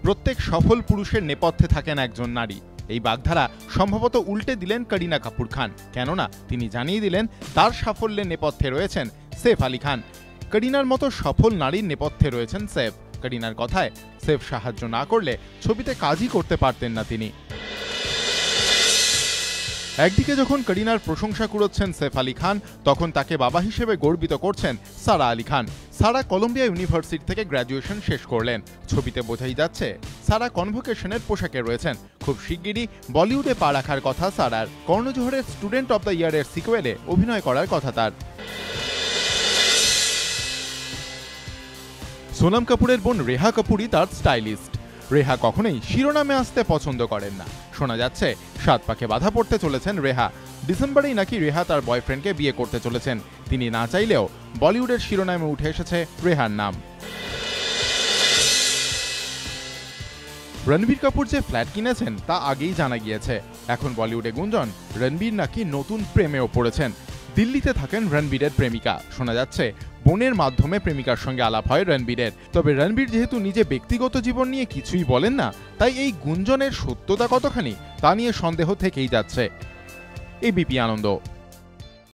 প্রত্যেক সফল পুরুষের নেপথ্যে থাকেন একজন নারী। এই বাগধারা সম্ভবত উল্টে দিলেন করিনা কাপুর খান, কেননা তিনি জানিয়ে দিলেন তার সাফল্যের নেপথ্যে রয়েছেন সৈফ আলী খান। করিনার মতো সফল নারীর নেপথ্যে রয়েছেন সৈফ। করিনার কথায়, সৈফ সাহায্য না করলে ছবিতে কাজই করতে পারতেন না তিনি। একদিকে যখন করিনার প্রশংসা কুড়োচ্ছেন সৈফ আলী খান, তখন তাকে বাবা হিসেবে গর্বিত করছেন সারা আলী খান। সারা কলম্বিয়া ইউনিভার্সিটি থেকে গ্র্যাজুয়েশন শেষ করলেন। ছবিতে বোঝাই যাচ্ছে সারা কনভোকেশনের পোশাকে রয়েছেন। খুব শিগগিরই বলিউডে পা রাখার কথা সারার। কর্ণজোহরের স্টুডেন্ট অব দ্য ইয়ারের সিকুয়েলে অভিনয় করার কথা তার। সোনম কাপুরের বোন রেহা কাপুরই তার স্টাইলিস্ট। রেহা কখনোই শিরোনামে আসতে পছন্দ করেন না। শোনা যাচ্ছে 7 পাকে বাধা পড়তে চলেছেন রেহা। ডিসেম্বরেই নাকি রেহা তার বয়ফ্রেন্ডকে বিয়ে করতে চলেছেন। তিনি না চাইলেও বলিউডের শিরোনামে উঠে এসেছে রেহার নাম। রণবীর কাপুর যে ফ্ল্যাট কিনেছেন তা আগেই জানা গিয়েছে। এখন বলিউডে গুঞ্জন রণবীর নাকি নতুন প্রেমেও পড়েছেন। দিল্লিতে থাকেন রণবীরের প্রেমিকা। শোনা যাচ্ছে বোনের মাধ্যমে প্রেমিকার সঙ্গে আলাপ হয় রণবীরের। তবে রণবীর যেহেতু নিজে ব্যক্তিগত জীবন নিয়ে কিছুই বলেন না, তাই এই গুঞ্জনের সত্যতা কতখানি তা নিয়ে সন্দেহ থেকেই যাচ্ছে। এবিপি আনন্দ।